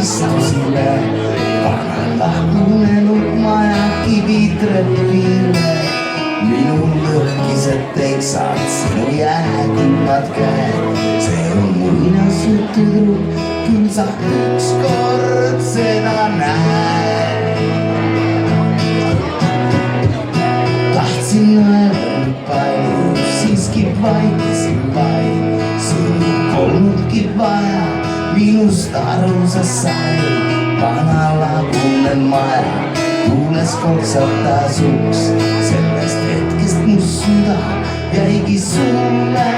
sausille. Vanhalla kuunnellut maja kivitrellille. Minun lyrkkiset teiksaat, sinun jäätimmät käet. Se on muinasyttynyt, kyl sä ykskord seda näet. Tahtsin aina paljon, siiski vaikisin vain. Sinun kolmutkin vaja, minusta arvonsa sai. Vanhalla kunnen maja, kuules koksattaa suks. Sellaista hetkistä mun sydä jäikin sulle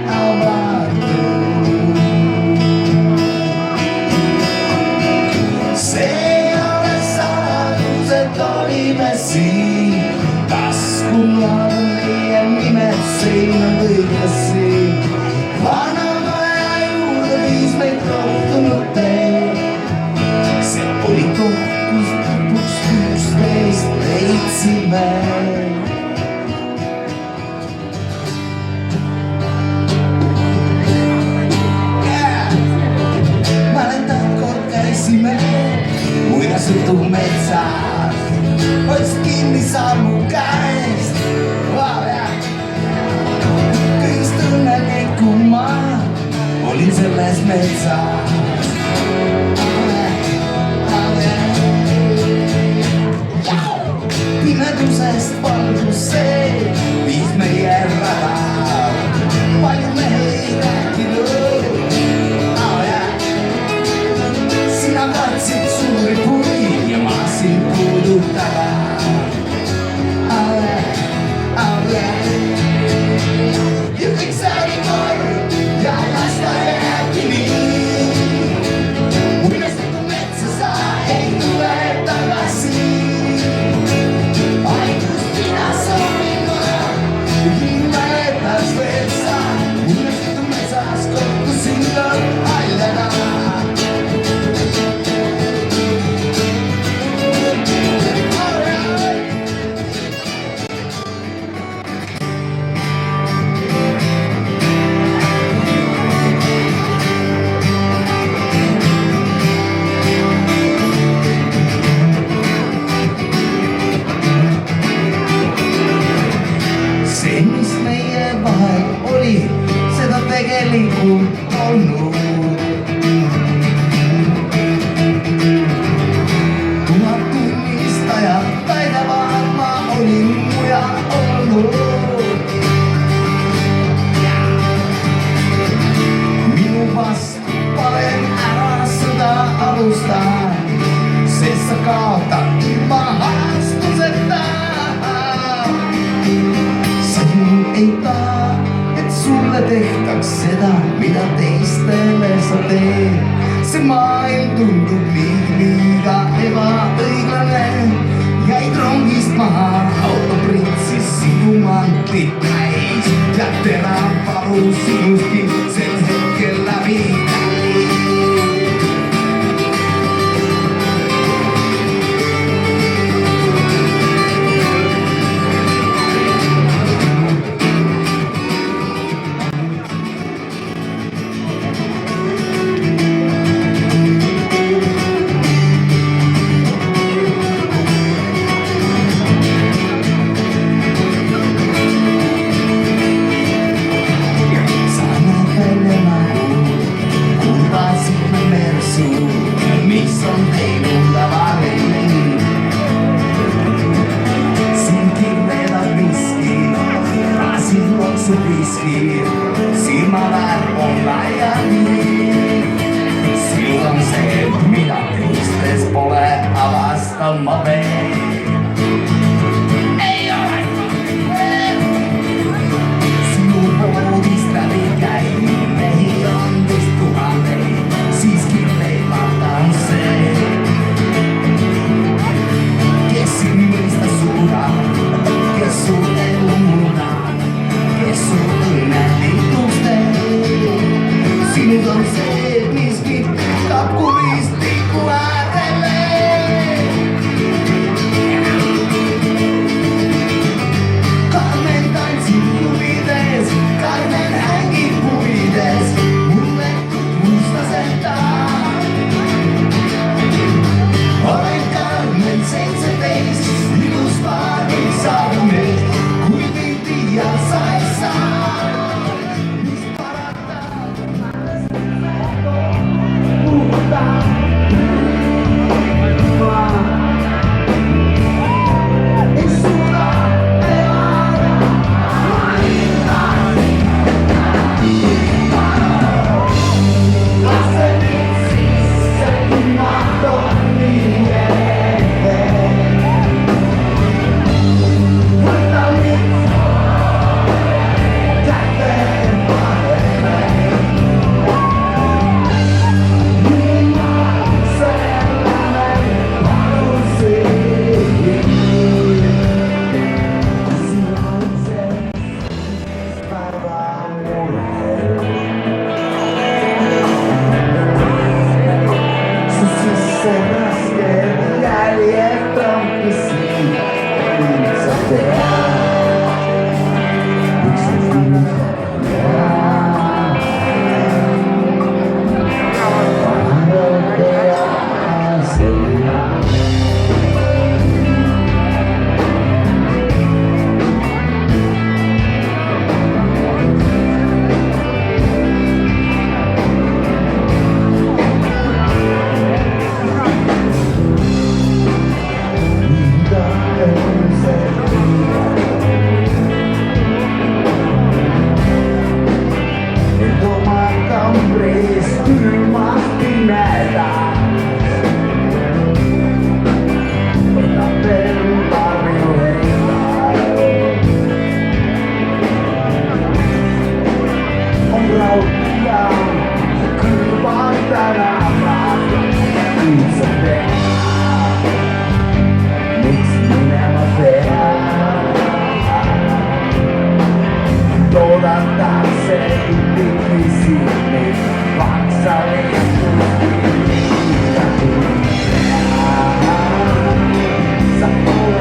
avattu. Se ei ole salatu, se toivesi. Taskulla on meidän nimet seinän vyökäsi. Vanha maja juuri 5 meitä rohtunut tee. Se oli kohtus, tapuks 11 veitsimään. Mä olen korkeisimeen, muinasuttu metsään. Ois kiinni sammu käest. Kystynä liikkumaan, olin sellais metsään. Pimetusest valkus se, viis meidän rataa. Paljon meidänkin on. Sinä katsit suuri puri ja mä asin puuduttavaa. Yksi saari ja lasta jääkini. Muinastettu metsä saa, ei tule takaisin. Aikus minä sovinaan, mä etäs metsään. Muinastettu metsäs kohtu silloin ailenaan. Kun ollut. Tuhat tunnistajat taitavaan mä olin muja ollut. Minun vastupaleen älä sota alustaan. Sessa kautta ilman haastusetta. Sinun ei taa, et sulle tehtaks seda, mitä teistele sa teed. See maailm tundub liiga ebaõiglane. Jäid rongist maha, auto pritsis sinu mantlit täis. Ja terav valu sinustki sel hetkel läbi käis. Silmävär on lajani. Silloin se, mitä teistes pole avasta mä vein. Ei ole sinun vuodista likäin. Ei onnistuhan ei, siiskin leimataan se. Kesin muista suuda, kesu ei umuda. Kesu sinut on se, miskin tappuristi kuärelee. tak seimbang di sini bangsa itu kita satu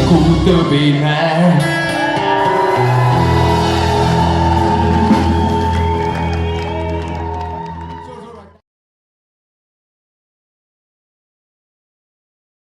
Ku terbina